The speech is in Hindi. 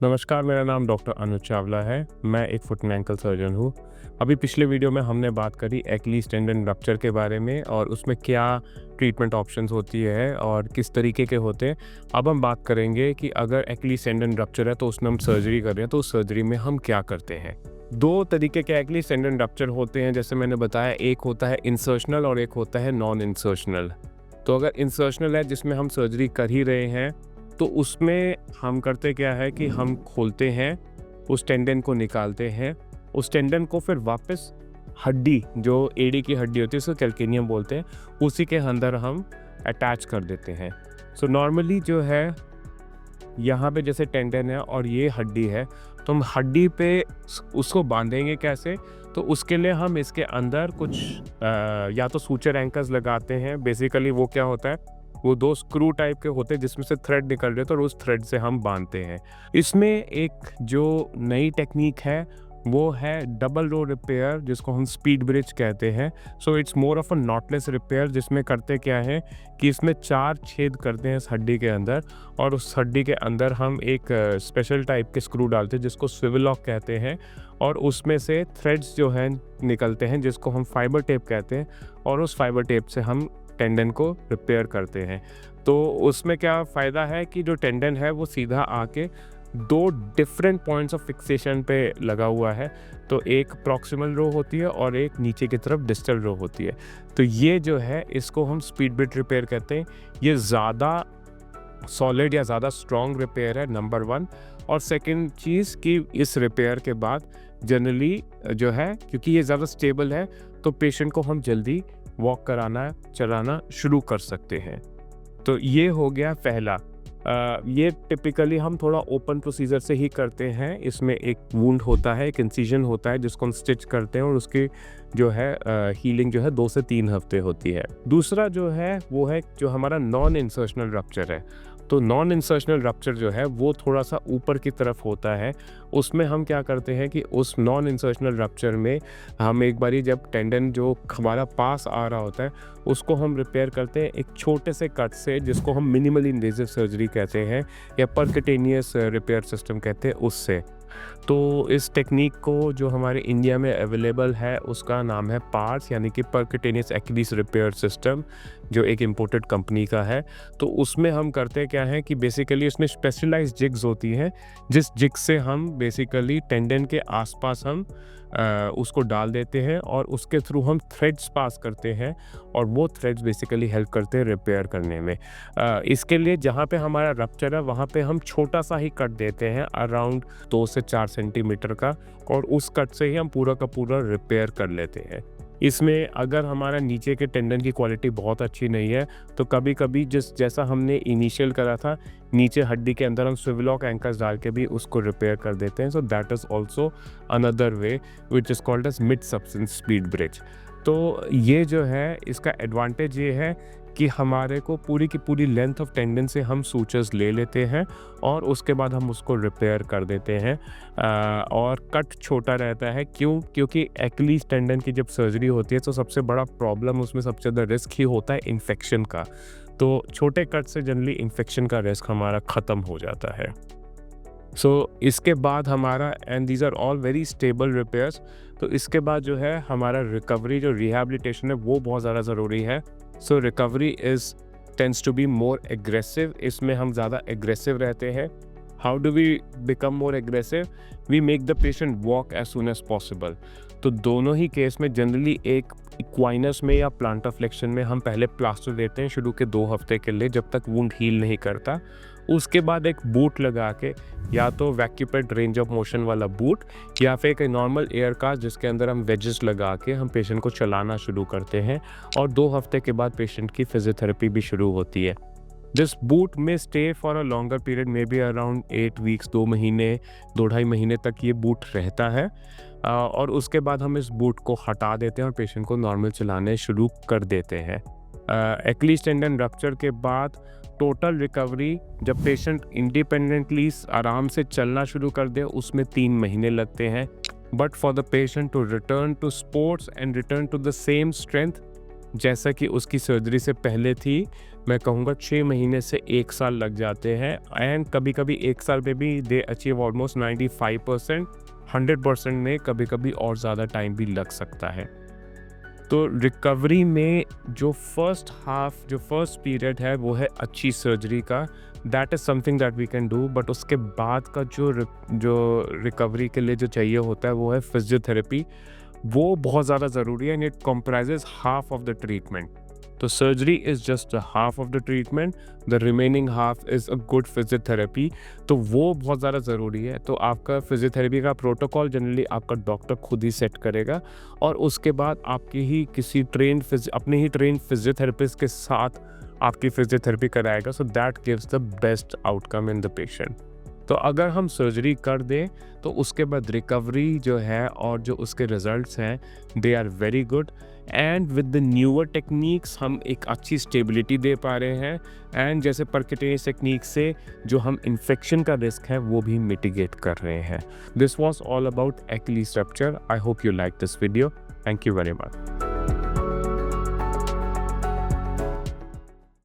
नमस्कार, मेरा नाम डॉक्टर अनुज चावला है। मैं एक फुट एंड एंकल सर्जन हूँ। अभी पिछले वीडियो में हमने बात करी एक्लीस टेंडन रप्चर के बारे में और उसमें क्या ट्रीटमेंट ऑप्शंस होती है और किस तरीके के होते हैं। अब हम बात करेंगे कि अगर एक्लीस टेंडन रप्चर है तो उसमें हम सर्जरी कर रहे हैं, तो उस सर्जरी में हम क्या करते हैं। दो तरीके के एक्लीस टेंडन रप्चर होते हैं, जैसे मैंने बताया, एक होता है इंसर्शनल और एक होता है नॉन इंसर्शनल। तो अगर इंसर्शनल है, जिसमें हम सर्जरी कर ही रहे हैं, तो उसमें हम करते क्या है कि हम खोलते हैं, उस टेंडन को निकालते हैं, उस टेंडन को फिर वापस हड्डी, जो एड़ी की हड्डी होती है उसको कैल्केनियम बोलते हैं, उसी के अंदर हम अटैच कर देते हैं। सो नॉर्मली जो है यहाँ पे जैसे टेंडन है और ये हड्डी है, तो हम हड्डी पे उसको बांधेंगे कैसे, तो उसके लिए हम इसके अंदर कुछ या तो सूचर एंकर्स लगाते हैं। बेसिकली वो क्या होता है, वो दो स्क्रू टाइप के होते हैं जिसमें से थ्रेड निकल रहे, तो उस थ्रेड से हम बांधते हैं। इसमें एक जो नई टेक्निक है वो है डबल रो रिपेयर, जिसको हम स्पीड ब्रिज कहते हैं। So it's more of a knotless repair, जिसमें करते क्या है कि इसमें 4 छेद करते हैं इस हड्डी के अंदर, और उस हड्डी के अंदर हम एक स्पेशल टाइप के स्क्रू डालते हैं जिसको स्विvel लॉक कहते हैं, और उसमें से थ्रेड्स जो हैं निकलते हैं जिसको हम फाइबर टेप कहते हैं, और उस फाइबर टेप से हम टेंडन को रिपेयर करते हैं। तो उसमें क्या फ़ायदा है कि जो टेंडन है वो सीधा आके 2 डिफरेंट पॉइंट्स ऑफ फिक्सेशन पे लगा हुआ है। तो एक प्रॉक्सिमल रो होती है और एक नीचे की तरफ डिस्टल रो होती है। तो ये जो है इसको हम स्पीड ब्रिज रिपेयर कहते हैं। ये ज़्यादा सॉलिड या ज़्यादा स्ट्रॉन्ग रिपेयर है, नंबर 1। और सेकंड चीज़ कि इस रिपेयर के बाद जनरली जो है, क्योंकि ये ज़्यादा स्टेबल है, तो पेशेंट को हम जल्दी वॉक कराना, चलाना शुरू कर सकते हैं। तो ये हो गया पहला। ये टिपिकली हम थोड़ा ओपन प्रोसीजर से ही करते हैं। इसमें एक वुंड होता है, एक इंसिजन होता है जिसको हम स्टिच करते हैं, और उसकी जो है हीलिंग जो है 2 से 3 हफ्ते होती है। दूसरा जो है वो है जो हमारा नॉन इंसर्शनल रप्चर है। तो नॉन इंसर्शनल रप्चर जो है वो थोड़ा सा ऊपर की तरफ होता है। उसमें हम क्या करते हैं कि उस नॉन इंसर्शनल रप्चर में हम एक बारी जब टेंडन जो हमारा पास आ रहा होता है उसको हम रिपेयर करते हैं एक छोटे से कट से, जिसको हम मिनिमली इन्वेजिव सर्जरी कहते हैं या परक्यूटेनियस रिपेयर सिस्टम कहते हैं, उससे। तो इस टेक्निक को जो हमारे इंडिया में अवेलेबल है उसका नाम है पार्स, यानी कि परक्यूटेनियस एक्लीस रिपेयर सिस्टम, जो एक इम्पोर्टेड कंपनी का है। तो उसमें हम करते क्या है कि बेसिकली उसमें स्पेशलाइज्ड जिग्स होती हैं, जिस जिग से हम बेसिकली टेंडन के आसपास हम उसको डाल देते हैं, और उसके थ्रू हम थ्रेड्स पास करते हैं, और वो थ्रेड्स बेसिकली हेल्प करते हैं रिपेयर करने में। इसके लिए जहाँ पे हमारा रप्चर है वहाँ पे हम छोटा सा ही कट देते हैं, अराउंड 2 से 4 सेंटीमीटर का, और उस कट से ही हम पूरा का पूरा रिपेयर कर लेते हैं। इसमें अगर हमारा नीचे के टेंडन की क्वालिटी बहुत अच्छी नहीं है, तो कभी कभी जैसा हमने इनिशियल करा था, नीचे हड्डी के अंदर हम स्विvel लॉक एंकर्स डाल के भी उसको रिपेयर कर देते हैं। So that is also another way which is called as mid substance speed bridge. तो ये जो है इसका एडवांटेज ये है कि हमारे को पूरी की पूरी लेंथ ऑफ टेंडन से हम सूचर्स ले लेते हैं, और उसके बाद हम उसको रिपेयर कर देते हैं। और कट छोटा रहता है, क्योंकि एक्लीस टेंडन की जब सर्जरी होती है तो सबसे बड़ा प्रॉब्लम उसमें सबसे ज़्यादा रिस्क ही होता है इन्फेक्शन का। तो छोटे कट से जनरली इन्फेक्शन का रिस्क हमारा ख़त्म हो जाता है। इसके बाद हमारा, and these are all very stable repairs, तो इसके बाद जो है हमारा रिकवरी, जो रिहैबिलिटेशन है, वो बहुत ज़्यादा ज़रूरी है। Recovery tends to be more aggressive. इसमें हम ज़्यादा एग्रेसिव रहते हैं। How do we become more aggressive? We make the patient walk as soon as possible. तो दोनों ही केस में जनरली एक इक्वाइनस में या प्लांटर फ्लेक्शन में हम पहले प्लास्टर देते हैं शुरू के 2 हफ्ते के लिए, जब तक वुंड हील नहीं करता। उसके बाद एक बूट लगा के, या तो वैक्यूपेड रेंज ऑफ मोशन वाला बूट, या फिर एक नॉर्मल एयर कास्ट जिसके अंदर हम वेजेस लगा के हम पेशेंट को चलाना शुरू करते हैं, और 2 हफ्ते के बाद पेशेंट की फिजियोथेरेपी भी शुरू होती है। दिस बूट में stay for a longer period, may be around 8 weeks, 2 महीने, 2-2.5 महीने तक ये बूट रहता है। और उसके बाद हम इस बूट को हटा देते हैं और पेशेंट को नॉर्मल चलाने शुरू कर देते हैं। एक्लीस टेंडन रप्चर के बाद टोटल रिकवरी, जब पेशेंट इंडिपेंडेंटली आराम से चलना शुरू कर दे, उसमें 3 महीने लगते हैं। But for the patient to return to sports and return to the same strength जैसा कि उसकी सर्जरी से पहले थी, मैं कहूँगा 6 महीने से 1 साल लग जाते हैं एंड कभी-कभी 1 साल में भी दे अचीव ऑलमोस्ट 95%, 100% में कभी-कभी और ज़्यादा टाइम भी लग सकता है। तो रिकवरी में जो फर्स्ट पीरियड है वो है अच्छी सर्जरी का, that is something that we can do. But उसके बाद का जो रिकवरी के लिए जो चाहिए होता है वो है फिजियोथेरेपी। वो बहुत ज़्यादा ज़रूरी है and it comprises half of the treatment. तो surgery is just a half of the treatment, the remaining half is a good physiotherapy. तो वो बहुत ज़्यादा ज़रूरी है। तो आपका फिजियोथेरेपी का प्रोटोकॉल जनरली आपका डॉक्टर खुद ही सेट करेगा और उसके बाद आपकी ही किसी अपने ही ट्रेन फिजियोथेरेपिस्ट के साथ आपकी फिजियोथेरेपी कराएगा। So that gives the best outcome in the patient. तो अगर हम सर्जरी कर दें तो उसके बाद रिकवरी जो है और जो उसके रिजल्ट्स हैं they are very good and with the newer techniques हम एक अच्छी स्टेबिलिटी दे पा रहे हैं एंड जैसे परक्यूटेनियस टेक्निक से जो हम इन्फेक्शन का रिस्क है वो भी मिटिगेट कर रहे हैं। This was all about Achilles rupture. I hope you like this video. Thank you very much.